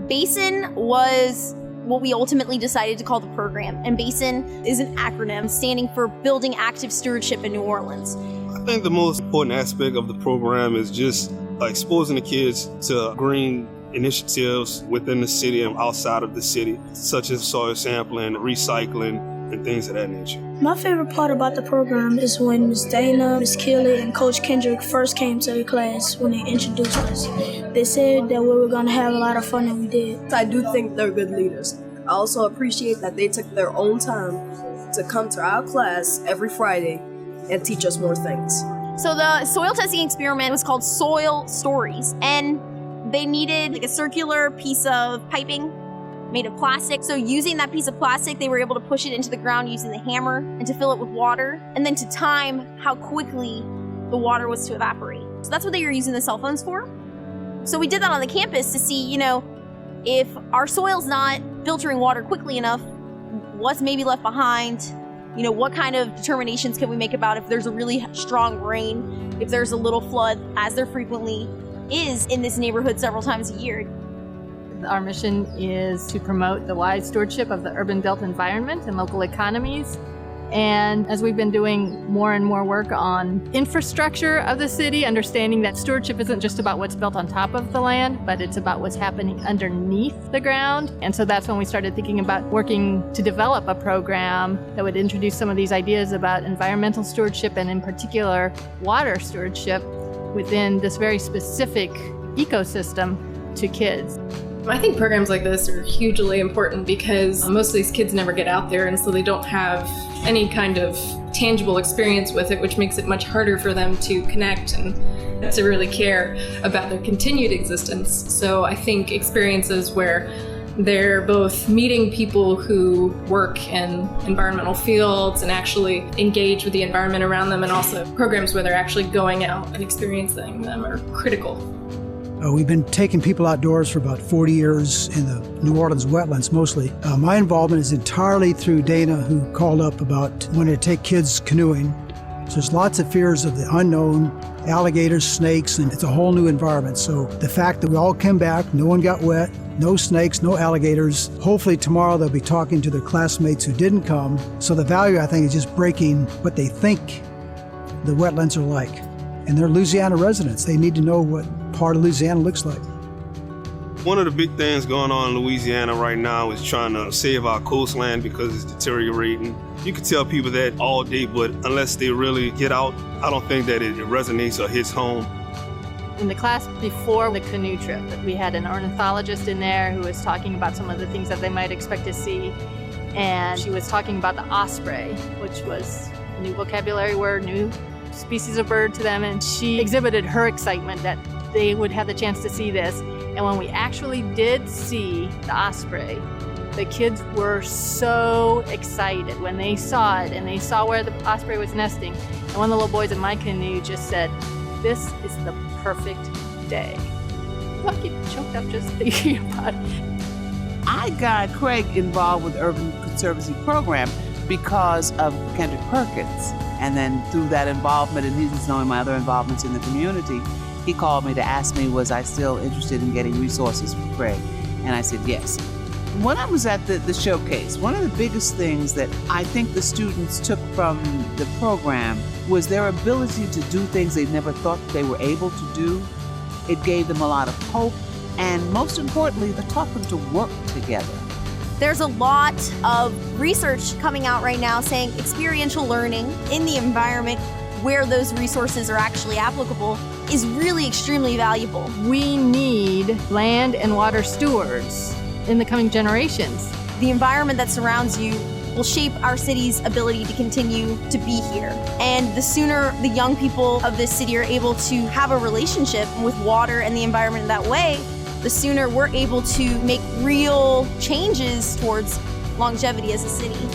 BASIN was what we ultimately decided to call the program. And BASIN is an acronym standing for Building Active Stewardship in New Orleans. I think the most important aspect of the program is just exposing the kids to green initiatives within the city and outside of the city, such as soil sampling, recycling, and things of that nature. My favorite part about the program is when Ms. Dana, Ms. Keeley, and Coach Kendrick first came to the class when they introduced us. They said that we were going to have a lot of fun, and we did. I do think they're good leaders. I also appreciate that they took their own time to come to our class every Friday and teach us more things. So the soil testing experiment was called Soil Stories, and they needed a circular piece of piping made of plastic. So using that piece of plastic, they were able to push it into the ground using the hammer and to fill it with water, and then to time how quickly the water was to evaporate. So that's what they were using the cell phones for. So we did that on the campus to see, if our soil's not filtering water quickly enough, what's maybe left behind? What kind of determinations can we make about if there's a really strong rain, if there's a little flood, as there frequently is in this neighborhood several times a year. Our mission is to promote the wise stewardship of the urban built environment and local economies. And as we've been doing more and more work on infrastructure of the city, understanding that stewardship isn't just about what's built on top of the land, but it's about what's happening underneath the ground. And so that's when we started thinking about working to develop a program that would introduce some of these ideas about environmental stewardship and in particular water stewardship within this very specific ecosystem to kids. I think programs like this are hugely important because most of these kids never get out there, and so they don't have any kind of tangible experience with it, which makes it much harder for them to connect and to really care about their continued existence. So I think experiences where they're both meeting people who work in environmental fields and actually engage with the environment around them, and also programs where they're actually going out and experiencing them, are critical. We've been taking people outdoors for about 40 years in the New Orleans wetlands mostly. My involvement is entirely through Dana, who called up about wanting to take kids canoeing. So there's lots of fears of the unknown, alligators, snakes, and it's a whole new environment. So the fact that we all came back, no one got wet, no snakes, no alligators. Hopefully tomorrow they'll be talking to their classmates who didn't come. So the value, I think, is just breaking what they think the wetlands are like. And they're Louisiana residents. They need to know what part of Louisiana looks like. One of the big things going on in Louisiana right now is trying to save our coastline because it's deteriorating. You can tell people that all day, but unless they really get out, I don't think that it resonates or hits home. In the class before the canoe trip, we had an ornithologist in there who was talking about some of the things that they might expect to see. And she was talking about the osprey, which was a new vocabulary word, new species of bird to them. And she exhibited her excitement that they would have the chance to see this. And when we actually did see the osprey, the kids were so excited when they saw it and they saw where the osprey was nesting. And one of the little boys in my canoe just said, "This is the perfect day." I get choked up just thinking about it. I got Craig involved with the Urban Conservancy program because of Kendrick Perkins. And then through that involvement and his knowing my other involvements in the community, he called me to ask me, was I still interested in getting resources for Craig? And I said, yes. When I was at the showcase, one of the biggest things that I think the students took from the program was their ability to do things they never thought they were able to do. It gave them a lot of hope, and most importantly, it taught them to work together. There's a lot of research coming out right now saying experiential learning in the environment where those resources are actually applicable is really extremely valuable. We need land and water stewards in the coming generations. The environment that surrounds you will shape our city's ability to continue to be here. And the sooner the young people of this city are able to have a relationship with water and the environment in that way, the sooner we're able to make real changes towards longevity as a city.